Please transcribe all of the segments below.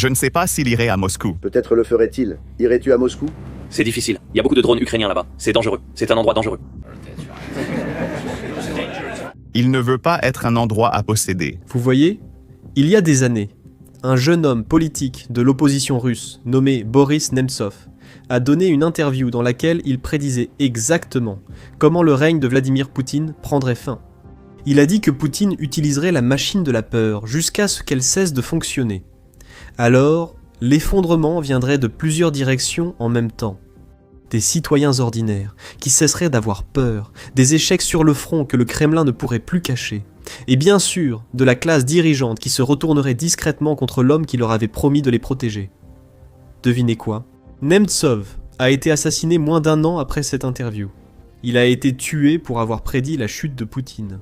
Je ne sais pas s'il irait à Moscou. Peut-être le ferait-il. Irais-tu à Moscou? C'est difficile. Il y a beaucoup de drones ukrainiens là-bas. C'est dangereux. C'est un endroit dangereux. Il ne veut pas être un endroit à posséder. Vous voyez, il y a des années, un jeune homme politique de l'opposition russe, nommé Boris Nemtsov, a donné une interview dans laquelle il prédisait exactement comment le règne de Vladimir Poutine prendrait fin. Il a dit que Poutine utiliserait la machine de la peur jusqu'à ce qu'elle cesse de fonctionner. Alors, l'effondrement viendrait de plusieurs directions en même temps. Des citoyens ordinaires qui cesseraient d'avoir peur, des échecs sur le front que le Kremlin ne pourrait plus cacher, et bien sûr de la classe dirigeante qui se retournerait discrètement contre l'homme qui leur avait promis de les protéger. Devinez quoi? Nemtsov a été assassiné moins d'1 an après cette interview. Il a été tué pour avoir prédit la chute de Poutine.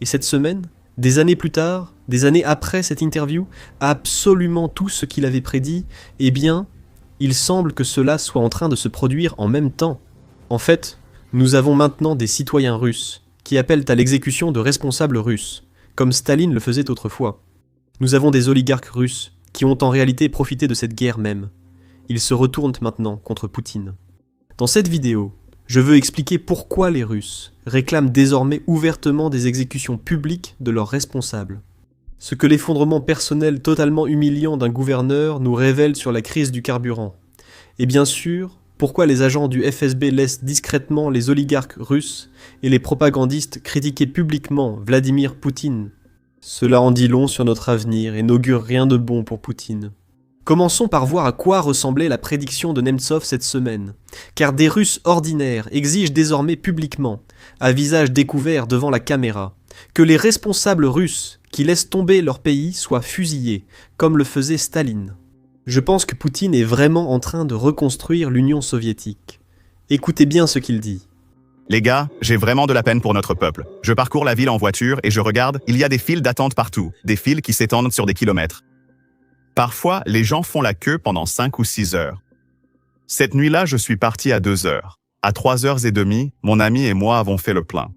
Et cette semaine, des années plus tard, des années après cette interview, absolument tout ce qu'il avait prédit, eh bien, il semble que cela soit en train de se produire en même temps. En fait, nous avons maintenant des citoyens russes qui appellent à l'exécution de responsables russes, comme Staline le faisait autrefois. Nous avons des oligarques russes qui ont en réalité profité de cette guerre même. Ils se retournent maintenant contre Poutine. Dans cette vidéo, je veux expliquer pourquoi les Russes réclament désormais ouvertement des exécutions publiques de leurs responsables. Ce que l'effondrement personnel totalement humiliant d'un gouverneur nous révèle sur la crise du carburant. Et bien sûr, pourquoi les agents du FSB laissent discrètement les oligarques russes et les propagandistes critiquer publiquement Vladimir Poutine. Cela en dit long sur notre avenir et n'augure rien de bon pour Poutine. Commençons par voir à quoi ressemblait la prédiction de Nemtsov cette semaine, car des Russes ordinaires exigent désormais publiquement, à visage découvert devant la caméra, que les responsables russes qui laissent tomber leur pays soient fusillés, comme le faisait Staline. Je pense que Poutine est vraiment en train de reconstruire l'Union soviétique. Écoutez bien ce qu'il dit. Les gars, j'ai vraiment de la peine pour notre peuple. Je parcours la ville en voiture et je regarde, il y a des files d'attente partout, des files qui s'étendent sur des kilomètres. Parfois, les gens font la queue pendant 5 ou 6 heures. Cette nuit-là, je suis parti à 2 heures. À 3h30, mon ami et moi avons fait le plein.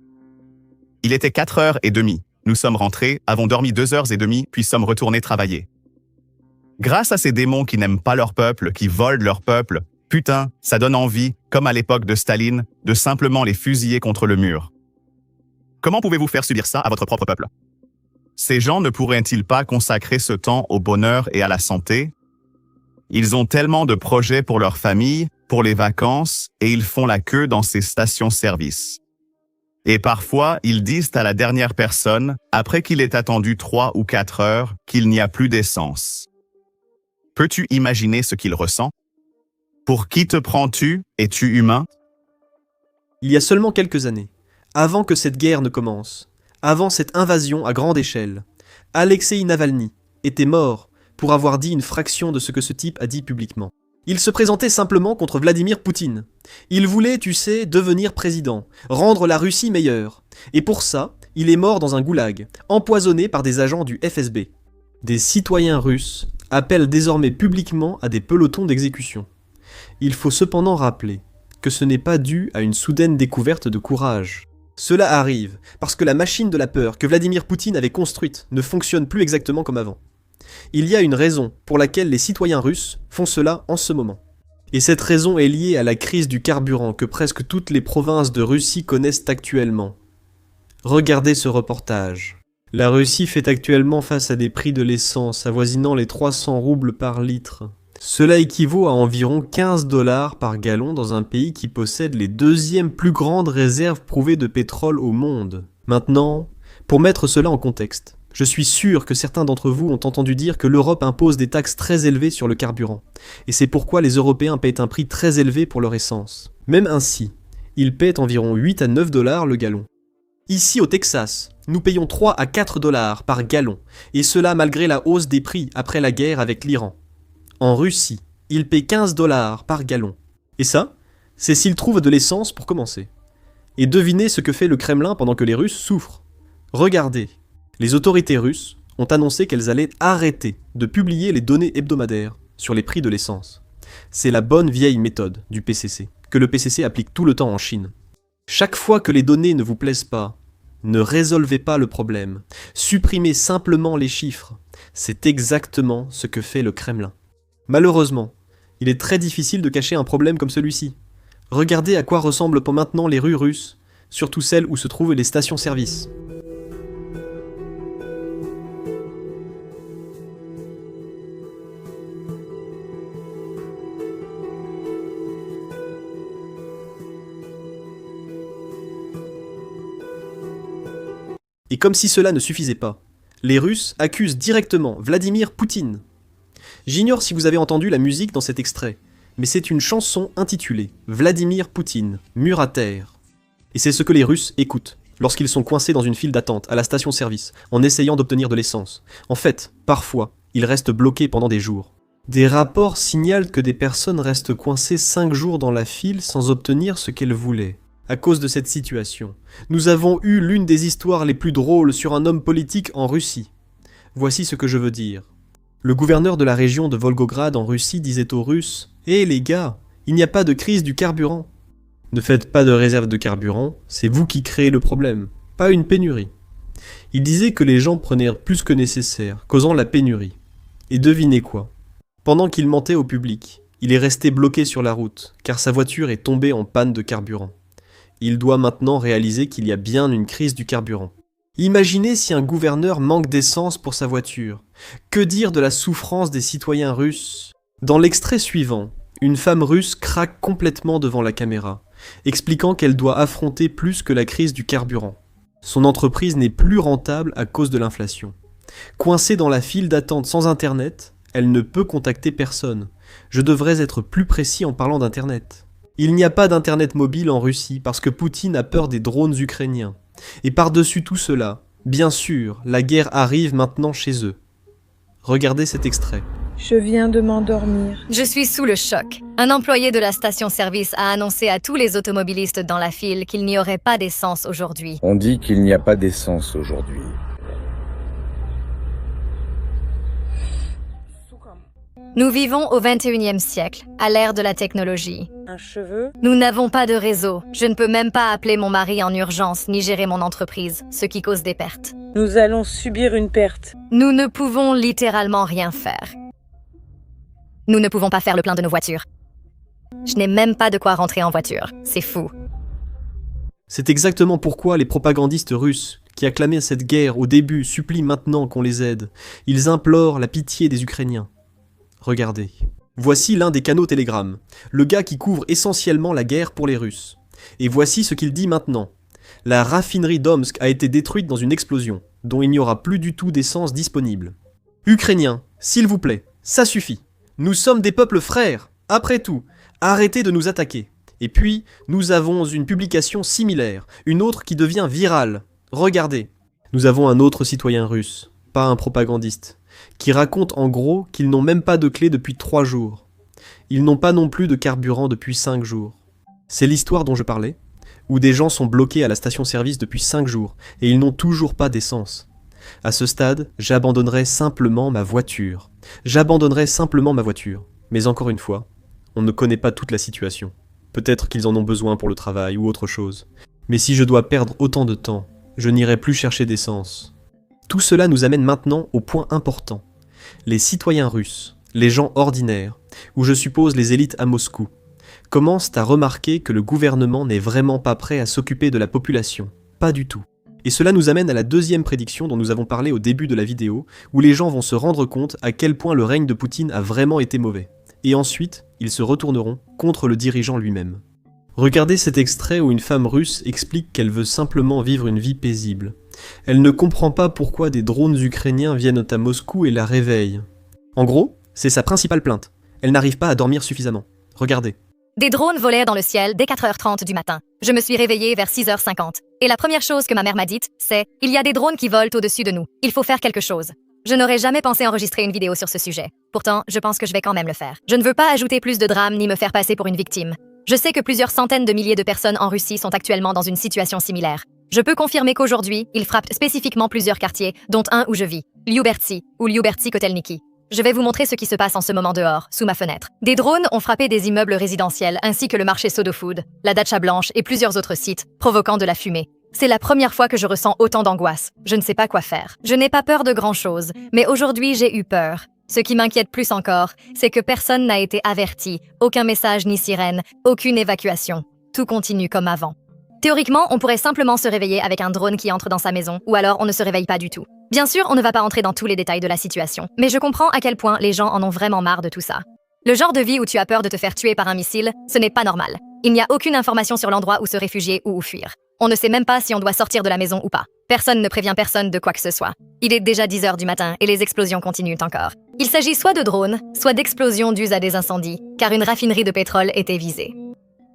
Il était 4h30. Nous sommes rentrés, avons dormi 2h30, puis sommes retournés travailler. Grâce à ces démons qui n'aiment pas leur peuple, qui volent leur peuple, putain, ça donne envie, comme à l'époque de Staline, de simplement les fusiller contre le mur. Comment pouvez-vous faire subir ça à votre propre peuple? Ces gens ne pourraient-ils pas consacrer ce temps au bonheur et à la santé? Ils ont tellement de projets pour leur famille, pour les vacances, et ils font la queue dans ces stations-service. Et parfois, ils disent à la dernière personne, après qu'il ait attendu 3 ou 4 heures, qu'il n'y a plus d'essence. Peux-tu imaginer ce qu'il ressent? Pour qui te prends-tu? Es-tu humain? Il y a seulement quelques années, avant que cette guerre ne commence, avant cette invasion à grande échelle, Alexeï Navalny était mort pour avoir dit une fraction de ce que ce type a dit publiquement. Il se présentait simplement contre Vladimir Poutine. Il voulait, tu sais, devenir président, rendre la Russie meilleure. Et pour ça, il est mort dans un goulag, empoisonné par des agents du FSB. Des citoyens russes appellent désormais publiquement à des pelotons d'exécution. Il faut cependant rappeler que ce n'est pas dû à une soudaine découverte de courage. Cela arrive parce que la machine de la peur que Vladimir Poutine avait construite ne fonctionne plus exactement comme avant. Il y a une raison pour laquelle les citoyens russes font cela en ce moment. Et cette raison est liée à la crise du carburant que presque toutes les provinces de Russie connaissent actuellement. Regardez ce reportage. La Russie fait actuellement face à des prix de l'essence avoisinant les 300 roubles par litre. Cela équivaut à environ 15 $ par gallon dans un pays qui possède les 2e plus grandes réserves prouvées de pétrole au monde. Maintenant, pour mettre cela en contexte, je suis sûr que certains d'entre vous ont entendu dire que l'Europe impose des taxes très élevées sur le carburant, et c'est pourquoi les Européens paient un prix très élevé pour leur essence. Même ainsi, ils paient environ 8 à 9 $ le gallon. Ici au Texas, nous payons 3 à 4 $ par gallon, et cela malgré la hausse des prix après la guerre avec l'Iran. En Russie, ils paient 15 $ par gallon. Et ça, c'est s'ils trouvent de l'essence pour commencer. Et devinez ce que fait le Kremlin pendant que les Russes souffrent. Regardez, les autorités russes ont annoncé qu'elles allaient arrêter de publier les données hebdomadaires sur les prix de l'essence. C'est la bonne vieille méthode du PCC, que le PCC applique tout le temps en Chine. Chaque fois que les données ne vous plaisent pas, ne résolvez pas le problème. Supprimez simplement les chiffres. C'est exactement ce que fait le Kremlin. Malheureusement, il est très difficile de cacher un problème comme celui-ci. Regardez à quoi ressemblent pour maintenant les rues russes, surtout celles où se trouvent les stations-service. Et comme si cela ne suffisait pas, les Russes accusent directement Vladimir Poutine. J'ignore si vous avez entendu la musique dans cet extrait, mais c'est une chanson intitulée Vladimir Poutine, mur à terre. Et c'est ce que les Russes écoutent lorsqu'ils sont coincés dans une file d'attente à la station-service en essayant d'obtenir de l'essence. En fait, parfois, ils restent bloqués pendant des jours. Des rapports signalent que des personnes restent coincées 5 jours dans la file sans obtenir ce qu'elles voulaient. À cause de cette situation, nous avons eu l'une des histoires les plus drôles sur un homme politique en Russie. Voici ce que je veux dire. Le gouverneur de la région de Volgograd en Russie disait aux Russes « Hé les gars, il n'y a pas de crise du carburant. Ne faites pas de réserve de carburant, c'est vous qui créez le problème, pas une pénurie. » Il disait que les gens prenaient plus que nécessaire, causant la pénurie. Et devinez quoi? Pendant qu'il mentait au public, il est resté bloqué sur la route, car sa voiture est tombée en panne de carburant. Il doit maintenant réaliser qu'il y a bien une crise du carburant. Imaginez si un gouverneur manque d'essence pour sa voiture. Que dire de la souffrance des citoyens russes? Dans l'extrait suivant, une femme russe craque complètement devant la caméra, expliquant qu'elle doit affronter plus que la crise du carburant. Son entreprise n'est plus rentable à cause de l'inflation. Coincée dans la file d'attente sans internet, elle ne peut contacter personne. Je devrais être plus précis en parlant d'internet. Il n'y a pas d'internet mobile en Russie parce que Poutine a peur des drones ukrainiens. Et par-dessus tout cela, bien sûr, la guerre arrive maintenant chez eux. Regardez cet extrait. Je viens de m'endormir. Je suis sous le choc. Un employé de la station-service a annoncé à tous les automobilistes dans la file qu'il n'y aurait pas d'essence aujourd'hui. On dit qu'il n'y a pas d'essence aujourd'hui. Nous vivons au 21e siècle, à l'ère de la technologie. Un cheveu? Nous n'avons pas de réseau. Je ne peux même pas appeler mon mari en urgence ni gérer mon entreprise, ce qui cause des pertes. Nous allons subir une perte. Nous ne pouvons littéralement rien faire. Nous ne pouvons pas faire le plein de nos voitures. Je n'ai même pas de quoi rentrer en voiture. C'est fou. C'est exactement pourquoi les propagandistes russes, qui acclamaient cette guerre au début, supplient maintenant qu'on les aide. Ils implorent la pitié des Ukrainiens. Regardez. Voici l'un des canaux Telegram, le gars qui couvre essentiellement la guerre pour les Russes. Et voici ce qu'il dit maintenant. La raffinerie d'Omsk a été détruite dans une explosion, dont il n'y aura plus du tout d'essence disponible. Ukrainiens, s'il vous plaît, ça suffit. Nous sommes des peuples frères. Après tout, arrêtez de nous attaquer. Et puis, nous avons une publication similaire, une autre qui devient virale. Regardez. Nous avons un autre citoyen russe, pas un propagandiste, qui raconte en gros qu'ils n'ont même pas de clé depuis 3 jours. Ils n'ont pas non plus de carburant depuis 5 jours. C'est l'histoire dont je parlais, où des gens sont bloqués à la station-service depuis 5 jours, et ils n'ont toujours pas d'essence. À ce stade, j'abandonnerai simplement ma voiture. Mais encore une fois, on ne connaît pas toute la situation. Peut-être qu'ils en ont besoin pour le travail ou autre chose. Mais si je dois perdre autant de temps, je n'irai plus chercher d'essence. Tout cela nous amène maintenant au point important. Les citoyens russes, les gens ordinaires, ou je suppose les élites à Moscou, commencent à remarquer que le gouvernement n'est vraiment pas prêt à s'occuper de la population. Pas du tout. Et cela nous amène à la deuxième prédiction dont nous avons parlé au début de la vidéo, où les gens vont se rendre compte à quel point le règne de Poutine a vraiment été mauvais. Et ensuite, ils se retourneront contre le dirigeant lui-même. Regardez cet extrait où une femme russe explique qu'elle veut simplement vivre une vie paisible. Elle ne comprend pas pourquoi des drones ukrainiens viennent à Moscou et la réveillent. En gros, c'est sa principale plainte. Elle n'arrive pas à dormir suffisamment. Regardez. Des drones volaient dans le ciel dès 4h30 du matin. Je me suis réveillée vers 6h50. Et la première chose que ma mère m'a dite, c'est « Il y a des drones qui volent au-dessus de nous. Il faut faire quelque chose. » Je n'aurais jamais pensé enregistrer une vidéo sur ce sujet. Pourtant, je pense que je vais quand même le faire. Je ne veux pas ajouter plus de drame ni me faire passer pour une victime. Je sais que plusieurs centaines de milliers de personnes en Russie sont actuellement dans une situation similaire. Je peux confirmer qu'aujourd'hui, ils frappent spécifiquement plusieurs quartiers, dont un où je vis, Lyubertsy ou Lyubertsy Kotelniki. Je vais vous montrer ce qui se passe en ce moment dehors, sous ma fenêtre. Des drones ont frappé des immeubles résidentiels ainsi que le marché Sodo Food, la Dacha Blanche et plusieurs autres sites, provoquant de la fumée. C'est la première fois que je ressens autant d'angoisse. Je ne sais pas quoi faire. Je n'ai pas peur de grand-chose, mais aujourd'hui j'ai eu peur. Ce qui m'inquiète plus encore, c'est que personne n'a été averti, aucun message ni sirène, aucune évacuation. Tout continue comme avant. Théoriquement, on pourrait simplement se réveiller avec un drone qui entre dans sa maison, ou alors on ne se réveille pas du tout. Bien sûr, on ne va pas entrer dans tous les détails de la situation, mais je comprends à quel point les gens en ont vraiment marre de tout ça. Le genre de vie où tu as peur de te faire tuer par un missile, ce n'est pas normal. Il n'y a aucune information sur l'endroit où se réfugier ou où fuir. On ne sait même pas si on doit sortir de la maison ou pas. Personne ne prévient personne de quoi que ce soit. Il est déjà 10 heures du matin et les explosions continuent encore. Il s'agit soit de drones, soit d'explosions dues à des incendies, car une raffinerie de pétrole était visée.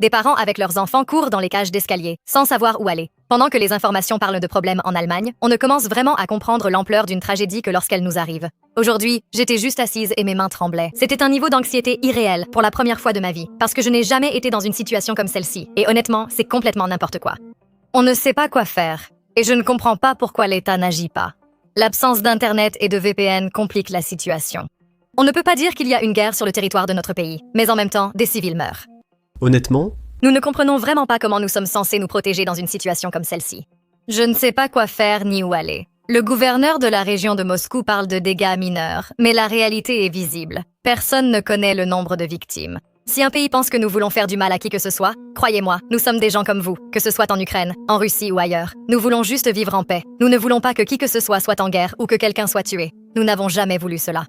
Des parents avec leurs enfants courent dans les cages d'escalier, sans savoir où aller. Pendant que les informations parlent de problèmes en Allemagne, on ne commence vraiment à comprendre l'ampleur d'une tragédie que lorsqu'elle nous arrive. Aujourd'hui, j'étais juste assise et mes mains tremblaient. C'était un niveau d'anxiété irréel pour la première fois de ma vie, parce que je n'ai jamais été dans une situation comme celle-ci. Et honnêtement, c'est complètement n'importe quoi. On ne sait pas quoi faire, et je ne comprends pas pourquoi l'État n'agit pas. L'absence d'Internet et de VPN complique la situation. On ne peut pas dire qu'il y a une guerre sur le territoire de notre pays, mais en même temps, des civils meurent. Honnêtement, Nous ne comprenons vraiment pas comment nous sommes censés nous protéger dans une situation comme celle-ci. Je ne sais pas quoi faire ni où aller. Le gouverneur de la région de Moscou parle de dégâts mineurs, mais la réalité est visible. Personne ne connaît le nombre de victimes. Si un pays pense que nous voulons faire du mal à qui que ce soit, croyez-moi, nous sommes des gens comme vous, que ce soit en Ukraine, en Russie ou ailleurs. Nous voulons juste vivre en paix. Nous ne voulons pas que qui que ce soit en guerre ou que quelqu'un soit tué. Nous n'avons jamais voulu cela.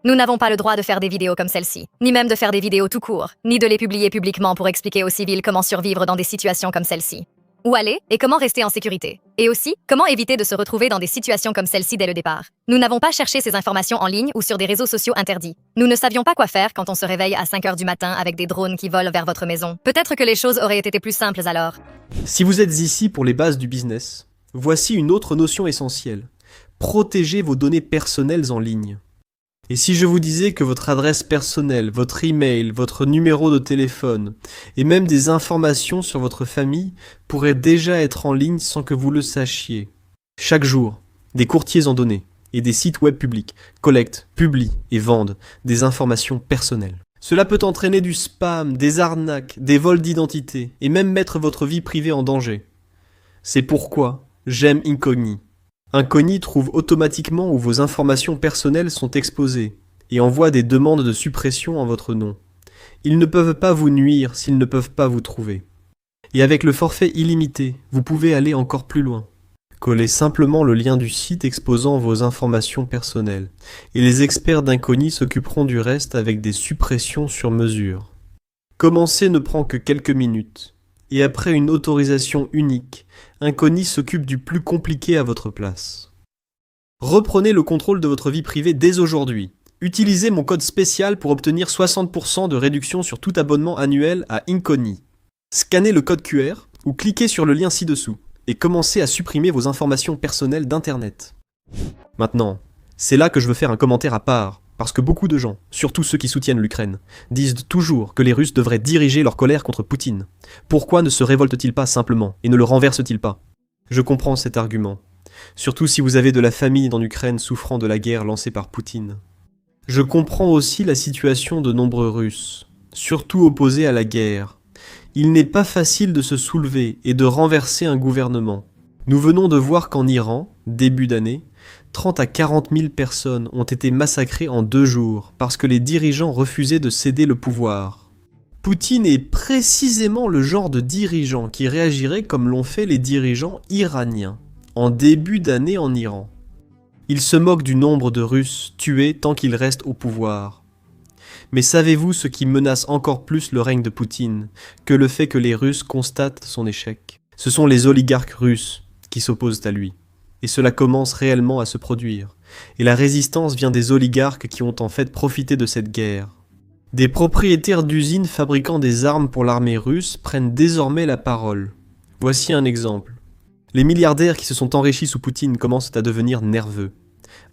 Nous n'avons pas le droit de faire des vidéos comme celle-ci, ni même de faire des vidéos tout court, ni de les publier publiquement pour expliquer aux civils comment survivre dans des situations comme celle-ci. Où aller et comment rester en sécurité. Et aussi, comment éviter de se retrouver dans des situations comme celle-ci dès le départ. Nous n'avons pas cherché ces informations en ligne ou sur des réseaux sociaux interdits. Nous ne savions pas quoi faire quand on se réveille à 5 heures du matin avec des drones qui volent vers votre maison. Peut-être que les choses auraient été plus simples alors. si vous êtes ici pour les bases du business, voici une autre notion essentielle. Protégez vos données personnelles en ligne. Et si je vous disais que votre adresse personnelle, votre email, votre numéro de téléphone, et même des informations sur votre famille pourraient déjà être en ligne sans que vous le sachiez. Chaque jour, des courtiers en données et des sites web publics collectent, publient et vendent des informations personnelles. Cela peut entraîner du spam, des arnaques, des vols d'identité, et même mettre votre vie privée en danger. C'est pourquoi j'aime Incogni. Incogni trouve automatiquement où vos informations personnelles sont exposées et envoie des demandes de suppression en votre nom. Ils ne peuvent pas vous nuire s'ils ne peuvent pas vous trouver. Et avec le forfait illimité, vous pouvez aller encore plus loin. Collez simplement le lien du site exposant vos informations personnelles et les experts d'Incogni s'occuperont du reste avec des suppressions sur mesure. Commencer ne prend que quelques minutes. Et après une autorisation unique, Incogni s'occupe du plus compliqué à votre place. Reprenez le contrôle de votre vie privée dès aujourd'hui. Utilisez mon code spécial pour obtenir 60% de réduction sur tout abonnement annuel à Incogni. Scannez le code QR ou cliquez sur le lien ci-dessous et commencez à supprimer vos informations personnelles d'Internet. Maintenant, c'est là que je veux faire un commentaire à part. Parce que beaucoup de gens, surtout ceux qui soutiennent l'Ukraine, disent toujours que les Russes devraient diriger leur colère contre Poutine. Pourquoi ne se révoltent-ils pas simplement et ne le renversent-ils pas? Je comprends cet argument, surtout si vous avez de la famille en Ukraine souffrant de la guerre lancée par Poutine. Je comprends aussi la situation de nombreux Russes, surtout opposés à la guerre. Il n'est pas facile de se soulever et de renverser un gouvernement. Nous venons de voir qu'en Iran, début d'année, 30 à 40 000 personnes ont été massacrées en 2 jours parce que les dirigeants refusaient de céder le pouvoir. Poutine est précisément le genre de dirigeant qui réagirait comme l'ont fait les dirigeants iraniens en début d'année en Iran. Il se moque du nombre de Russes tués tant qu'ils restent au pouvoir. Mais savez-vous ce qui menace encore plus le règne de Poutine que le fait que les Russes constatent son échec? Ce sont les oligarques russes qui s'opposent à lui. Et cela commence réellement à se produire. Et la résistance vient des oligarques qui ont en fait profité de cette guerre. Des propriétaires d'usines fabriquant des armes pour l'armée russe prennent désormais la parole. Voici un exemple. Les milliardaires qui se sont enrichis sous Poutine commencent à devenir nerveux.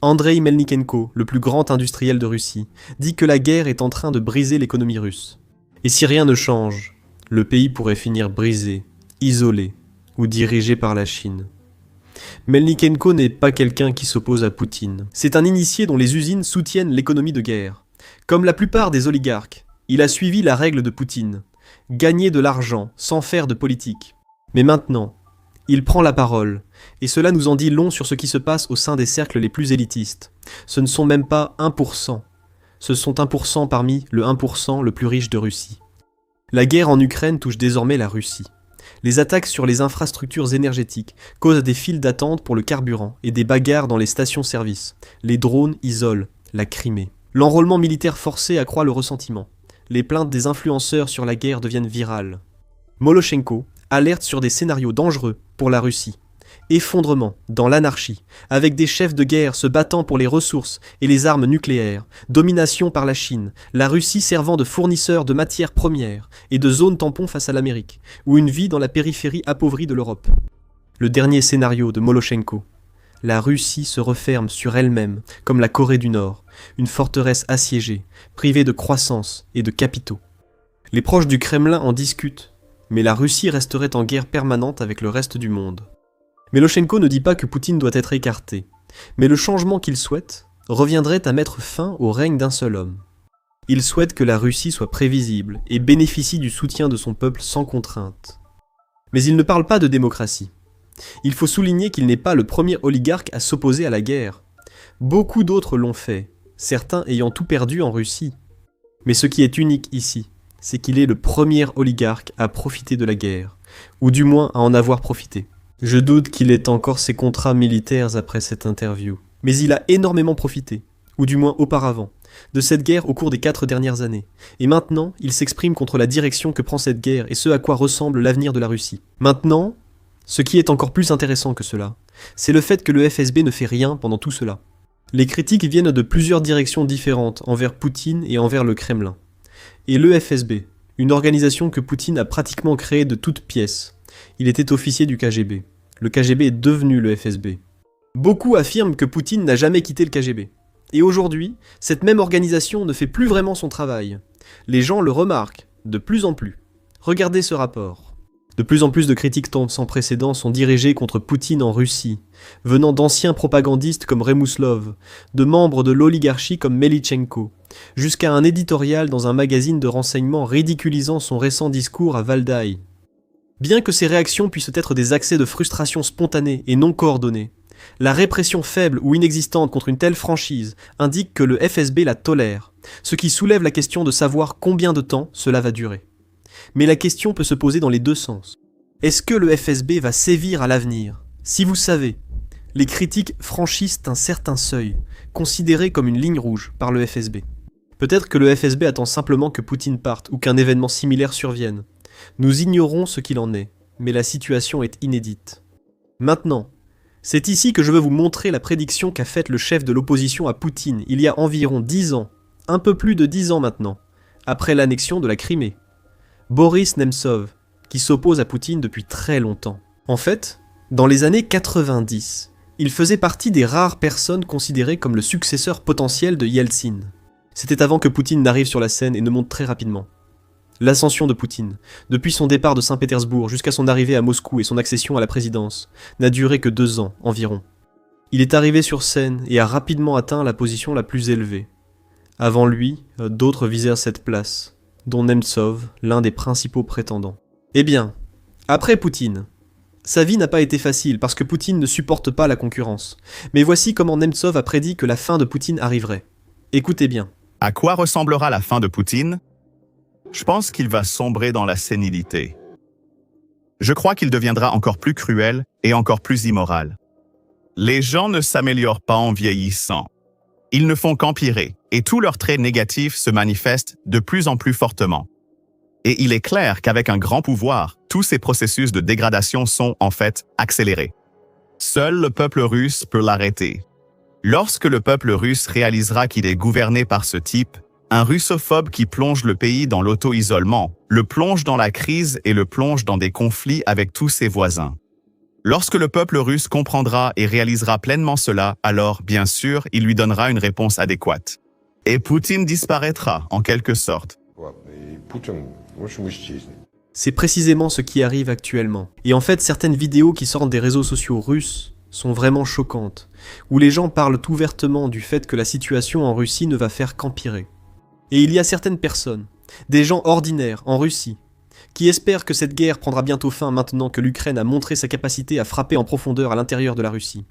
Andrei Melnikhenko, le plus grand industriel de Russie, dit que la guerre est en train de briser l'économie russe. Et si rien ne change, le pays pourrait finir brisé, isolé ou dirigé par la Chine. Melnikhenko n'est pas quelqu'un qui s'oppose à Poutine. C'est un initié dont les usines soutiennent l'économie de guerre. Comme la plupart des oligarques, il a suivi la règle de Poutine. Gagner de l'argent sans faire de politique. Mais maintenant, Il prend la parole, et cela nous en dit long sur ce qui se passe au sein des cercles les plus élitistes. Ce ne sont même pas 1%. Ce sont 1% parmi le 1% le plus riche de Russie. La guerre en Ukraine touche désormais la Russie. Les attaques sur les infrastructures énergétiques causent des files d'attente pour le carburant et des bagarres dans les stations-service. Les drones isolent la Crimée. L'enrôlement militaire forcé accroît le ressentiment. Les plaintes des influenceurs sur la guerre deviennent virales. Moloshenko alerte sur des scénarios dangereux pour la Russie. Effondrement dans l'anarchie, avec des chefs de guerre se battant pour les ressources et les armes nucléaires, domination par la Chine, la Russie servant de fournisseur de matières premières et de zone tampon face à l'Amérique, ou une vie dans la périphérie appauvrie de l'Europe. Le dernier scénario de Moloshenko. La Russie se referme sur elle-même, comme la Corée du Nord, une forteresse assiégée, privée de croissance et de capitaux. Les proches du Kremlin en discutent, mais la Russie resterait en guerre permanente avec le reste du monde. Moloshenko ne dit pas que Poutine doit être écarté, mais le changement qu'il souhaite reviendrait à mettre fin au règne d'un seul homme. Il souhaite que la Russie soit prévisible et bénéficie du soutien de son peuple sans contrainte. Mais il ne parle pas de démocratie. Il faut souligner qu'il n'est pas le premier oligarque à s'opposer à la guerre. Beaucoup d'autres l'ont fait, certains ayant tout perdu en Russie. Mais ce qui est unique ici, c'est qu'il est le premier oligarque à profiter de la guerre, ou du moins à en avoir profité. Je doute qu'il ait encore ses contrats militaires après cette interview. Mais il a énormément profité, ou du moins auparavant, de cette guerre au cours des 4 dernières années. Et maintenant, il s'exprime contre la direction que prend cette guerre et ce à quoi ressemble l'avenir de la Russie. Maintenant, ce qui est encore plus intéressant que cela, c'est le fait que le FSB ne fait rien pendant tout cela. Les critiques viennent de plusieurs directions différentes envers Poutine et envers le Kremlin. Et le FSB, une organisation que Poutine a pratiquement créée de toutes pièces. Il était officier du KGB. Le KGB est devenu le FSB. Beaucoup affirment que Poutine n'a jamais quitté le KGB. Et aujourd'hui, cette même organisation ne fait plus vraiment son travail. Les gens le remarquent, de plus en plus. Regardez ce rapport. De plus en plus de critiques sans précédent sont dirigées contre Poutine en Russie, venant d'anciens propagandistes comme Remouslov, de membres de l'oligarchie comme Melitchenko, jusqu'à un éditorial dans un magazine de renseignement ridiculisant son récent discours à Valdai. Bien que ces réactions puissent être des accès de frustration spontanés et non coordonnés, la répression faible ou inexistante contre une telle franchise indique que le FSB la tolère, ce qui soulève la question de savoir combien de temps cela va durer. Mais la question peut se poser dans les deux sens. Est-ce que le FSB va sévir à l'avenir ? Si vous savez, les critiques franchissent un certain seuil, considéré comme une ligne rouge par le FSB. Peut-être que le FSB attend simplement que Poutine parte ou qu'un événement similaire survienne. Nous ignorons ce qu'il en est, mais la situation est inédite. Maintenant, c'est ici que je veux vous montrer la prédiction qu'a faite le chef de l'opposition à Poutine il y a environ 10 ans, un peu plus de 10 ans maintenant, après l'annexion de la Crimée. Boris Nemtsov, qui s'oppose à Poutine depuis très longtemps. En fait, dans les années 90, il faisait partie des rares personnes considérées comme le successeur potentiel de Yeltsin. C'était avant que Poutine n'arrive sur la scène et ne monte très rapidement. L'ascension de Poutine, depuis son départ de Saint-Pétersbourg jusqu'à son arrivée à Moscou et son accession à la présidence, n'a duré que 2 ans environ. Il est arrivé sur scène et a rapidement atteint la position la plus élevée. Avant lui, d'autres visèrent cette place, dont Nemtsov, l'un des principaux prétendants. Eh bien, après Poutine, sa vie n'a pas été facile parce que Poutine ne supporte pas la concurrence. Mais voici comment Nemtsov a prédit que la fin de Poutine arriverait. Écoutez bien. À quoi ressemblera la fin de Poutine ? Je pense qu'il va sombrer dans la sénilité. Je crois qu'il deviendra encore plus cruel et encore plus immoral. Les gens ne s'améliorent pas en vieillissant. Ils ne font qu'empirer, et tous leurs traits négatifs se manifestent de plus en plus fortement. Et il est clair qu'avec un grand pouvoir, tous ces processus de dégradation sont, en fait, accélérés. Seul le peuple russe peut l'arrêter. Lorsque le peuple russe réalisera qu'il est gouverné par ce type, un russophobe qui plonge le pays dans l'auto-isolement, le plonge dans la crise et le plonge dans des conflits avec tous ses voisins. Lorsque le peuple russe comprendra et réalisera pleinement cela, alors, bien sûr, il lui donnera une réponse adéquate. Et Poutine disparaîtra, en quelque sorte. C'est précisément ce qui arrive actuellement. Et en fait, certaines vidéos qui sortent des réseaux sociaux russes sont vraiment choquantes, où les gens parlent ouvertement du fait que la situation en Russie ne va faire qu'empirer. Et il y a certaines personnes, des gens ordinaires en Russie, qui espèrent que cette guerre prendra bientôt fin maintenant que l'Ukraine a montré sa capacité à frapper en profondeur à l'intérieur de la Russie.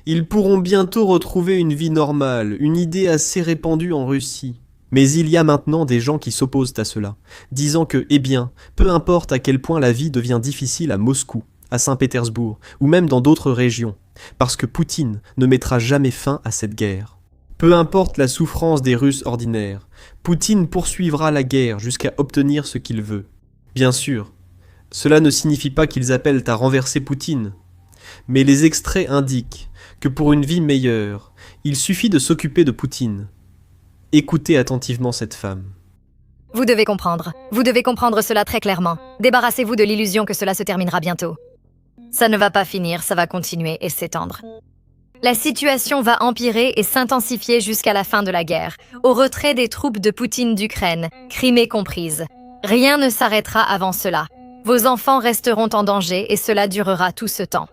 Ils pourront bientôt retrouver une vie normale, une idée assez répandue en Russie. Mais il y a maintenant des gens qui s'opposent à cela, disant que, eh bien, peu importe à quel point la vie devient difficile à Moscou, à Saint-Pétersbourg, ou même dans d'autres régions, parce que Poutine ne mettra jamais fin à cette guerre. Peu importe la souffrance des Russes ordinaires, Poutine poursuivra la guerre jusqu'à obtenir ce qu'il veut. Bien sûr, cela ne signifie pas qu'ils appellent à renverser Poutine, mais les extraits indiquent que pour une vie meilleure, il suffit de s'occuper de Poutine. Écoutez attentivement cette femme. Vous devez comprendre. Vous devez comprendre cela très clairement. Débarrassez-vous de l'illusion que cela se terminera bientôt. Ça ne va pas finir, ça va continuer et s'étendre. La situation va empirer et s'intensifier jusqu'à la fin de la guerre, au retrait des troupes de Poutine d'Ukraine, Crimée comprise. Rien ne s'arrêtera avant cela. Vos enfants resteront en danger et cela durera tout ce temps.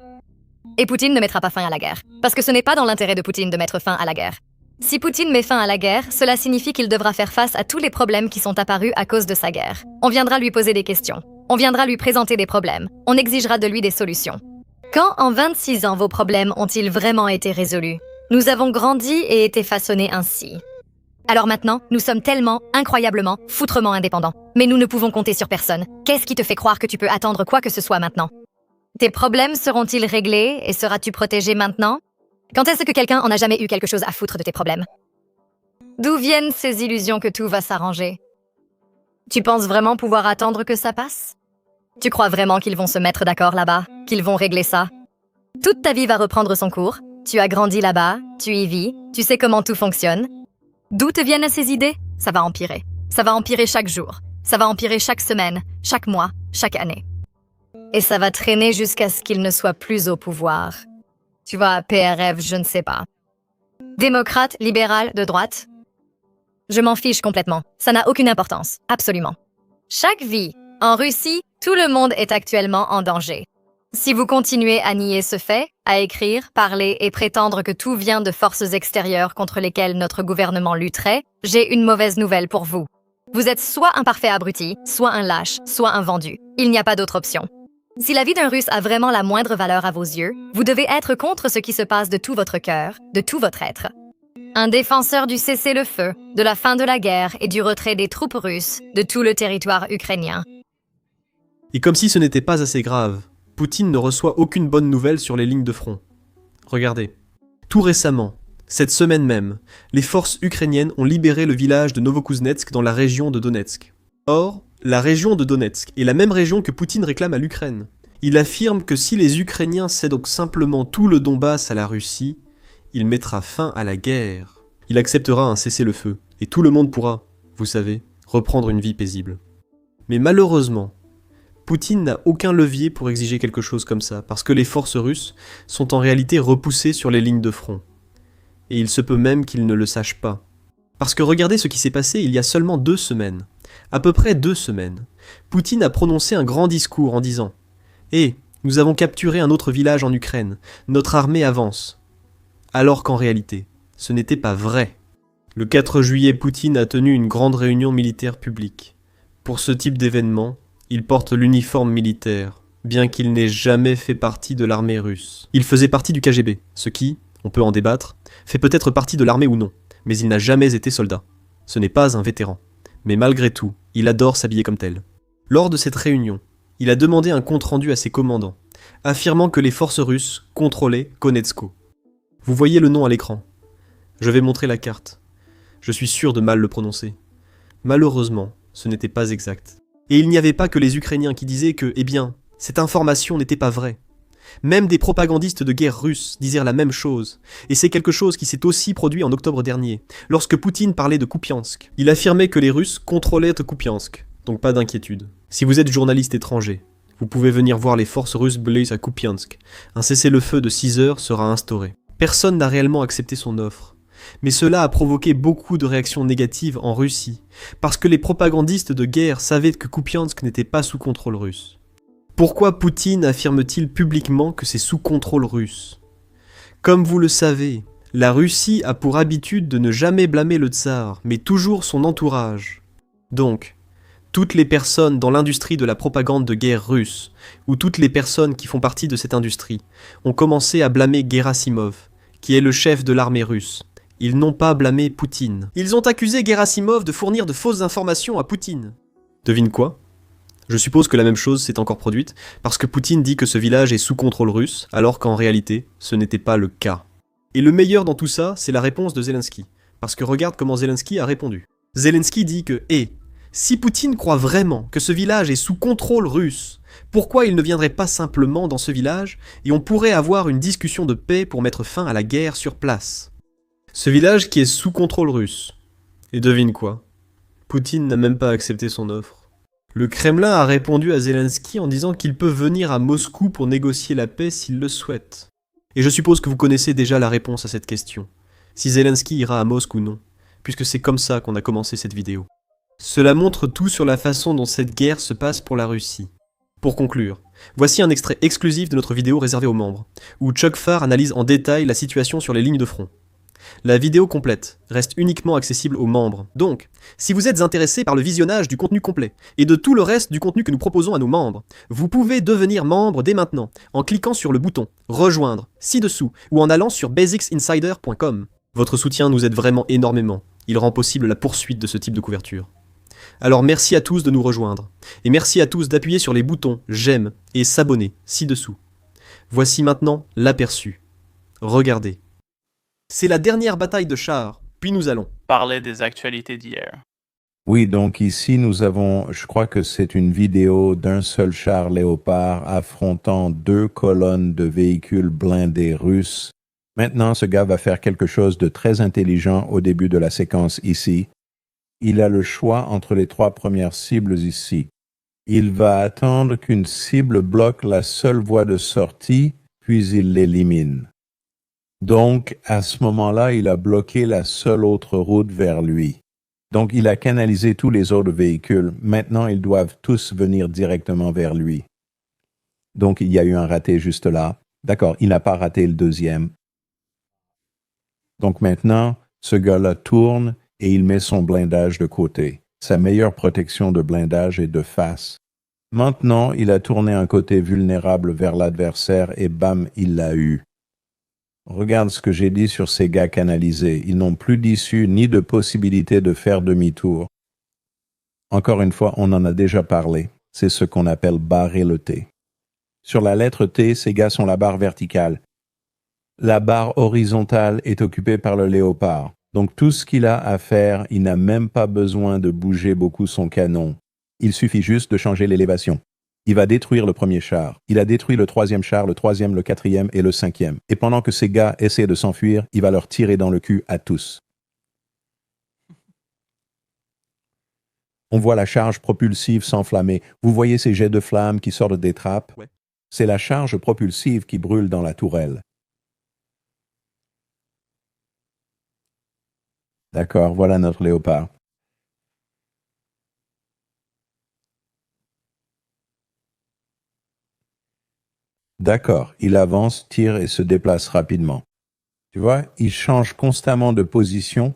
Et Poutine ne mettra pas fin à la guerre, parce que ce n'est pas dans l'intérêt de Poutine de mettre fin à la guerre. Si Poutine met fin à la guerre, cela signifie qu'il devra faire face à tous les problèmes qui sont apparus à cause de sa guerre. On viendra lui poser des questions. On viendra lui présenter des problèmes. On exigera de lui des solutions. Quand en 26 ans vos problèmes ont-ils vraiment été résolus? Nous avons grandi et été façonnés ainsi. Alors maintenant, nous sommes tellement, incroyablement, foutrement indépendants. Mais nous ne pouvons compter sur personne. Qu'est-ce qui te fait croire que tu peux attendre quoi que ce soit maintenant? Tes problèmes seront-ils réglés et seras-tu protégé maintenant? Quand est-ce que quelqu'un en a jamais eu quelque chose à foutre de tes problèmes? D'où viennent ces illusions que tout va s'arranger? Tu penses vraiment pouvoir attendre que ça passe? Tu crois vraiment qu'ils vont se mettre d'accord là-bas? Qu'ils vont régler ça? Toute ta vie va reprendre son cours. Tu as grandi là-bas, tu y vis, tu sais comment tout fonctionne. D'où te viennent ces idées? Ça va empirer. Ça va empirer chaque jour. Ça va empirer chaque semaine, chaque mois, chaque année. Et ça va traîner jusqu'à ce qu'il ne soit plus au pouvoir. Tu vois, PRF, je ne sais pas. Démocrate, libéral, de droite? Je m'en fiche complètement. Ça n'a aucune importance. Absolument. Chaque vie. En Russie, tout le monde est actuellement en danger. Si vous continuez à nier ce fait, à écrire, parler et prétendre que tout vient de forces extérieures contre lesquelles notre gouvernement lutterait, j'ai une mauvaise nouvelle pour vous. Vous êtes soit un parfait abruti, soit un lâche, soit un vendu. Il n'y a pas d'autre option. Si la vie d'un Russe a vraiment la moindre valeur à vos yeux, vous devez être contre ce qui se passe de tout votre cœur, de tout votre être. Un défenseur du cessez-le-feu, de la fin de la guerre et du retrait des troupes russes de tout le territoire ukrainien. Et comme si ce n'était pas assez grave, Poutine ne reçoit aucune bonne nouvelle sur les lignes de front. Regardez. Tout récemment, cette semaine même, les forces ukrainiennes ont libéré le village de Novokuznetsk dans la région de Donetsk. Or, la région de Donetsk est la même région que Poutine réclame à l'Ukraine. Il affirme que si les Ukrainiens cèdent donc simplement tout le Donbass à la Russie, il mettra fin à la guerre. Il acceptera un cessez-le-feu, et tout le monde pourra, vous savez, reprendre une vie paisible. Mais malheureusement, Poutine n'a aucun levier pour exiger quelque chose comme ça, parce que les forces russes sont en réalité repoussées sur les lignes de front. Et il se peut même qu'ils ne le sachent pas. Parce que regardez ce qui s'est passé il y a seulement 2 semaines. À peu près 2 semaines. Poutine a prononcé un grand discours en disant « Eh, nous avons capturé un autre village en Ukraine, notre armée avance. » Alors qu'en réalité, ce n'était pas vrai. Le 4 juillet, Poutine a tenu une grande réunion militaire publique. Pour ce type d'événement, il porte l'uniforme militaire, bien qu'il n'ait jamais fait partie de l'armée russe. Il faisait partie du KGB, ce qui, on peut en débattre, fait peut-être partie de l'armée ou non, mais il n'a jamais été soldat. Ce n'est pas un vétéran. Mais malgré tout, il adore s'habiller comme tel. Lors de cette réunion, il a demandé un compte-rendu à ses commandants, affirmant que les forces russes contrôlaient Konetsko. Vous voyez le nom à l'écran. Je vais montrer la carte. Je suis sûr de mal le prononcer. Malheureusement, ce n'était pas exact. Et il n'y avait pas que les Ukrainiens qui disaient que, eh bien, cette information n'était pas vraie. Même des propagandistes de guerre russes disaient la même chose, et c'est quelque chose qui s'est aussi produit en octobre dernier, lorsque Poutine parlait de Kupiansk. Il affirmait que les Russes contrôlaient Kupiansk, donc pas d'inquiétude. Si vous êtes journaliste étranger, vous pouvez venir voir les forces russes blessées à Kupiansk. Un cessez-le-feu de 6 heures sera instauré. Personne n'a réellement accepté son offre. Mais cela a provoqué beaucoup de réactions négatives en Russie, parce que les propagandistes de guerre savaient que Kupiansk n'était pas sous contrôle russe. Pourquoi Poutine affirme-t-il publiquement que c'est sous contrôle russe? Comme vous le savez, la Russie a pour habitude de ne jamais blâmer le tsar, mais toujours son entourage. Donc, Toutes les personnes dans l'industrie de la propagande de guerre russe, ou toutes les personnes qui font partie de cette industrie, ont commencé à blâmer Gerasimov, qui est le chef de l'armée russe. Ils n'ont pas blâmé Poutine. Ils ont accusé Gerasimov de fournir de fausses informations à Poutine. Devine quoi ? Je suppose que la même chose s'est encore produite, parce que Poutine dit que ce village est sous contrôle russe, alors qu'en réalité, ce n'était pas le cas. Et le meilleur dans tout ça, c'est la réponse de Zelensky. Parce que regarde comment Zelensky a répondu. Zelensky dit que, si Poutine croit vraiment que ce village est sous contrôle russe, pourquoi il ne viendrait pas simplement dans ce village et on pourrait avoir une discussion de paix pour mettre fin à la guerre sur place ? Ce village qui est sous contrôle russe. Et devine quoi ? Poutine n'a même pas accepté son offre. Le Kremlin a répondu à Zelensky en disant qu'il peut venir à Moscou pour négocier la paix s'il le souhaite. Et je suppose que vous connaissez déjà la réponse à cette question. Si Zelensky ira à Moscou ou non, puisque c'est comme ça qu'on a commencé cette vidéo. Cela montre tout sur la façon dont cette guerre se passe pour la Russie. Pour conclure, voici un extrait exclusif de notre vidéo réservée aux membres, où Chuck Farr analyse en détail la situation sur les lignes de front. La vidéo complète reste uniquement accessible aux membres. Donc, si vous êtes intéressé par le visionnage du contenu complet et de tout le reste du contenu que nous proposons à nos membres, vous pouvez devenir membre dès maintenant en cliquant sur le bouton « Rejoindre » ci-dessous ou en allant sur basicsinsider.com. Votre soutien nous aide vraiment énormément. Il rend possible la poursuite de ce type de couverture. Alors merci à tous de nous rejoindre. Et merci à tous d'appuyer sur les boutons « J'aime » et « S'abonner » ci-dessous. Voici maintenant l'aperçu. Regardez. C'est la dernière bataille de chars, puis nous allons parler des actualités d'hier. Oui, donc ici nous avons, je crois que c'est une vidéo d'un seul char Léopard affrontant 2 colonnes de véhicules blindés russes. Maintenant, ce gars va faire quelque chose de très intelligent au début de la séquence ici. Il a le choix entre les 3 premières cibles ici. Il va attendre qu'une cible bloque la seule voie de sortie, puis il l'élimine. Donc, à ce moment-là, il a bloqué la seule autre route vers lui. Donc, il a canalisé tous les autres véhicules. Maintenant, ils doivent tous venir directement vers lui. Donc, il y a eu un raté juste là. D'accord, il n'a pas raté le deuxième. Donc maintenant, ce gars-là tourne et il met son blindage de côté. Sa meilleure protection de blindage est de face. Maintenant, il a tourné un côté vulnérable vers l'adversaire et bam, il l'a eu. Regarde ce que j'ai dit sur ces gars canalisés. Ils n'ont plus d'issue ni de possibilité de faire demi-tour. Encore une fois, on en a déjà parlé. C'est ce qu'on appelle barrer le T. Sur la lettre T, ces gars sont la barre verticale. La barre horizontale est occupée par le Léopard. Donc tout ce qu'il a à faire, il n'a même pas besoin de bouger beaucoup son canon. Il suffit juste de changer l'élévation. Il va détruire le premier char. Il a détruit le 3e char, le 3e, le 4e et le 5e. Et pendant que ces gars essaient de s'enfuir, il va leur tirer dans le cul à tous. On voit la charge propulsive s'enflammer. Vous voyez ces jets de flammes qui sortent des trappes? Ouais. C'est la charge propulsive qui brûle dans la tourelle. D'accord, voilà notre Léopard. D'accord, il avance, tire et se déplace rapidement. Tu vois, il change constamment de position.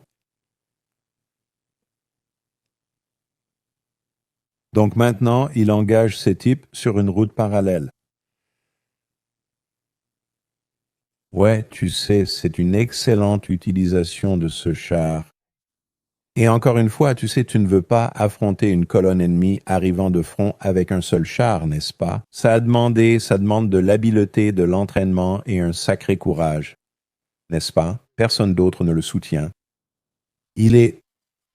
Donc maintenant, il engage ses types sur une route parallèle. Ouais, tu sais, c'est une excellente utilisation de ce char. Et encore une fois, tu sais, tu ne veux pas affronter une colonne ennemie arrivant de front avec un seul char, n'est-ce pas? Ça demande de l'habileté, de l'entraînement et un sacré courage, n'est-ce pas? Personne d'autre ne le soutient.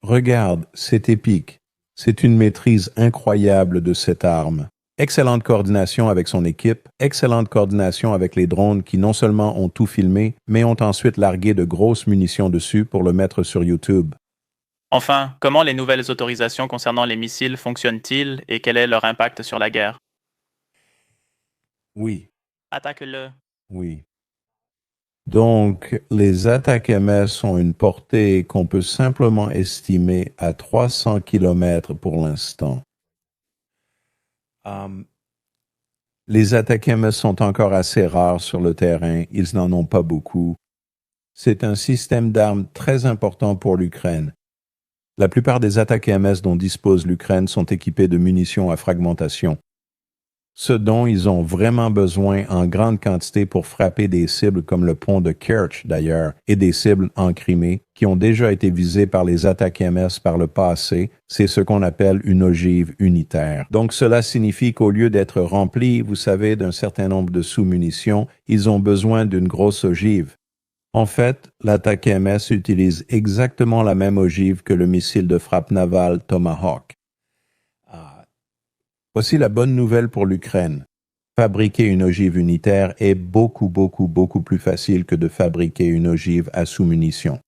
Regarde, c'est épique. C'est une maîtrise incroyable de cette arme. Excellente coordination avec son équipe, excellente coordination avec les drones qui non seulement ont tout filmé, mais ont ensuite largué de grosses munitions dessus pour le mettre sur YouTube. Enfin, comment les nouvelles autorisations concernant les missiles fonctionnent-ils et quel est leur impact sur la guerre? Oui. Attaque-le. Oui. Donc, les attaques MS ont une portée qu'on peut simplement estimer à 300 km pour l'instant. Les attaques MS sont encore assez rares sur le terrain, ils n'en ont pas beaucoup. C'est un système d'armes très important pour l'Ukraine. La plupart des attaques MS dont dispose l'Ukraine sont équipées de munitions à fragmentation. Ce dont ils ont vraiment besoin en grande quantité pour frapper des cibles comme le pont de Kerch d'ailleurs, et des cibles en Crimée qui ont déjà été visées par les attaques MS par le passé, c'est ce qu'on appelle une ogive unitaire. Donc cela signifie qu'au lieu d'être remplis, vous savez, d'un certain nombre de sous-munitions, ils ont besoin d'une grosse ogive. En fait, l'attaque MS utilise exactement la même ogive que le missile de frappe navale Tomahawk. Voici la bonne nouvelle pour l'Ukraine. Fabriquer une ogive unitaire est beaucoup plus facile que de fabriquer une ogive à sous-munitions.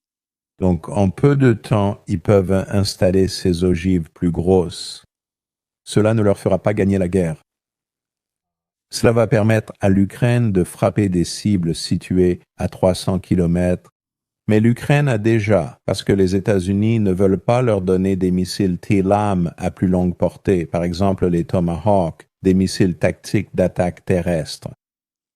Donc, en peu de temps, ils peuvent installer ces ogives plus grosses. Cela ne leur fera pas gagner la guerre. Cela va permettre à l'Ukraine de frapper des cibles situées à 300 km. Mais l'Ukraine a déjà, parce que les États-Unis ne veulent pas leur donner des missiles TLAM à plus longue portée, par exemple les Tomahawk, des missiles tactiques d'attaque terrestre.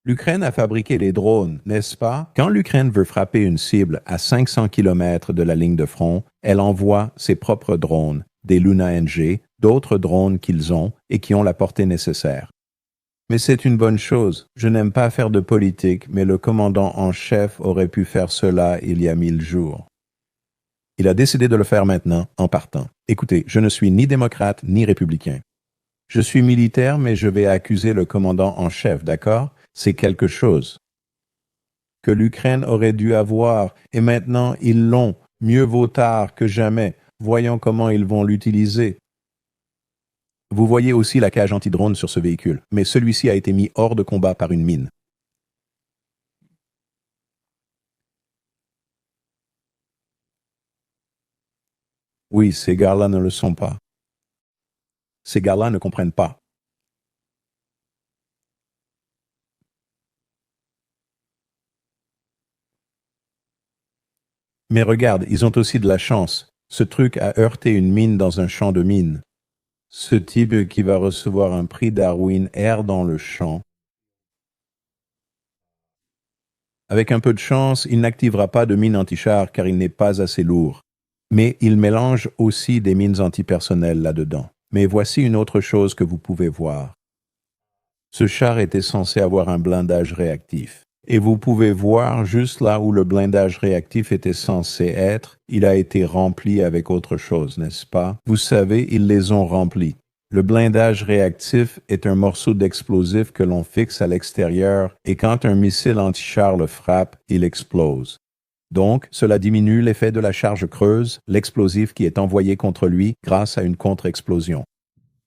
L'Ukraine a fabriqué les drones, n'est-ce pas? Quand l'Ukraine veut frapper une cible à 500 km de la ligne de front, elle envoie ses propres drones, des Luna NG, d'autres drones qu'ils ont et qui ont la portée nécessaire. Mais c'est une bonne chose. Je n'aime pas faire de politique, mais le commandant en chef aurait pu faire cela il y a 1000 jours. Il a décidé de le faire maintenant, en partant. Écoutez, je ne suis ni démocrate ni républicain. Je suis militaire, mais je vais accuser le commandant en chef, d'accord? C'est quelque chose que l'Ukraine aurait dû avoir, et maintenant ils l'ont. Mieux vaut tard que jamais. Voyons comment ils vont l'utiliser. Vous voyez aussi la cage anti-drone sur ce véhicule, mais celui-ci a été mis hors de combat par une mine. Oui, ces gars-là ne le sont pas. Ces gars-là ne comprennent pas. Mais regarde, ils ont aussi de la chance. Ce truc a heurté une mine dans un champ de mines. Ce type qui va recevoir un prix Darwin erre dans le champ. Avec un peu de chance, il n'activera pas de mine anti-char car il n'est pas assez lourd. Mais il mélange aussi des mines antipersonnelles là-dedans. Mais voici une autre chose que vous pouvez voir. Ce char était censé avoir un blindage réactif. Et vous pouvez voir juste là où le blindage réactif était censé être, il a été rempli avec autre chose, n'est-ce pas? Vous savez, ils les ont remplis. Le blindage réactif est un morceau d'explosif que l'on fixe à l'extérieur et quand un missile anti-char le frappe, il explose. Donc, cela diminue l'effet de la charge creuse, l'explosif qui est envoyé contre lui grâce à une contre-explosion.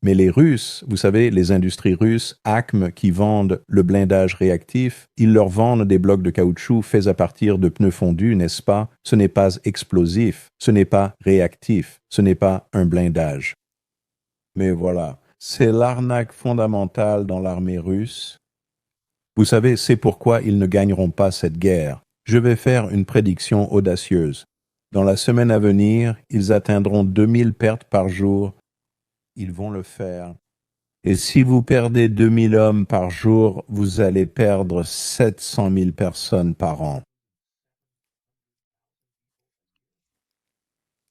Mais les Russes, vous savez, les industries russes, ACM, qui vendent le blindage réactif, ils leur vendent des blocs de caoutchouc faits à partir de pneus fondus, n'est-ce pas? Ce n'est pas explosif, ce n'est pas réactif, ce n'est pas un blindage. Mais voilà, c'est l'arnaque fondamentale dans l'armée russe. Vous savez, c'est pourquoi ils ne gagneront pas cette guerre. Je vais faire une prédiction audacieuse. Dans la semaine à venir, ils atteindront 2000 pertes par jour. Ils vont le faire. Et si vous perdez 2000 hommes par jour, vous allez perdre 700 000 personnes par an.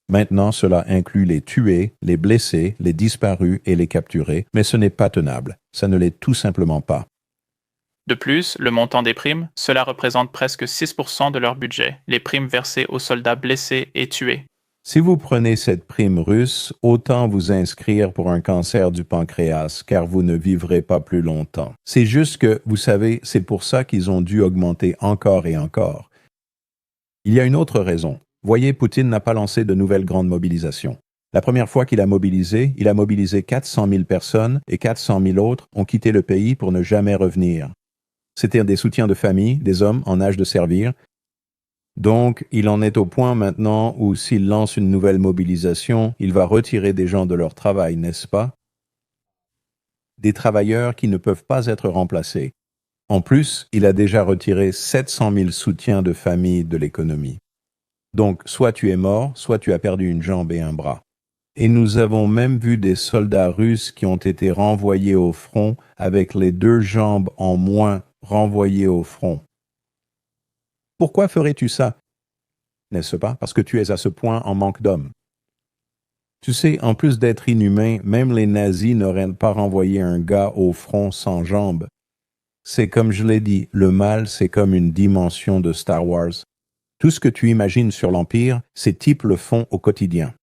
Maintenant, cela inclut les tués, les blessés, les disparus et les capturés, mais ce n'est pas tenable. Ça ne l'est tout simplement pas. De plus, le montant des primes, cela représente presque 6% de leur budget, les primes versées aux soldats blessés et tués. Si vous prenez cette prime russe, autant vous inscrire pour un cancer du pancréas, car vous ne vivrez pas plus longtemps. C'est juste que, vous savez, c'est pour ça qu'ils ont dû augmenter encore et encore. Il y a une autre raison. Voyez, Poutine n'a pas lancé de nouvelles grandes mobilisations. La première fois qu'il a mobilisé 400 000 personnes et 400 000 autres ont quitté le pays pour ne jamais revenir. C'était des soutiens de famille, des hommes en âge de servir. Donc, il en est au point maintenant où s'il lance une nouvelle mobilisation, il va retirer des gens de leur travail, n'est-ce pas? Des travailleurs qui ne peuvent pas être remplacés. En plus, il a déjà retiré 700 000 soutiens de famille de l'économie. Donc, soit tu es mort, soit tu as perdu une jambe et un bras. Et nous avons même vu des soldats russes qui ont été renvoyés au front avec les 2 jambes en moins renvoyées au front. Pourquoi ferais-tu ça? N'est-ce pas? Parce que tu es à ce point en manque d'hommes. Tu sais, en plus d'être inhumain, même les nazis n'auraient pas renvoyé un gars au front sans jambes. C'est comme je l'ai dit, le mal, c'est comme une dimension de Star Wars. Tout ce que tu imagines sur l'Empire, ces types le font au quotidien.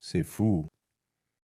C'est fou.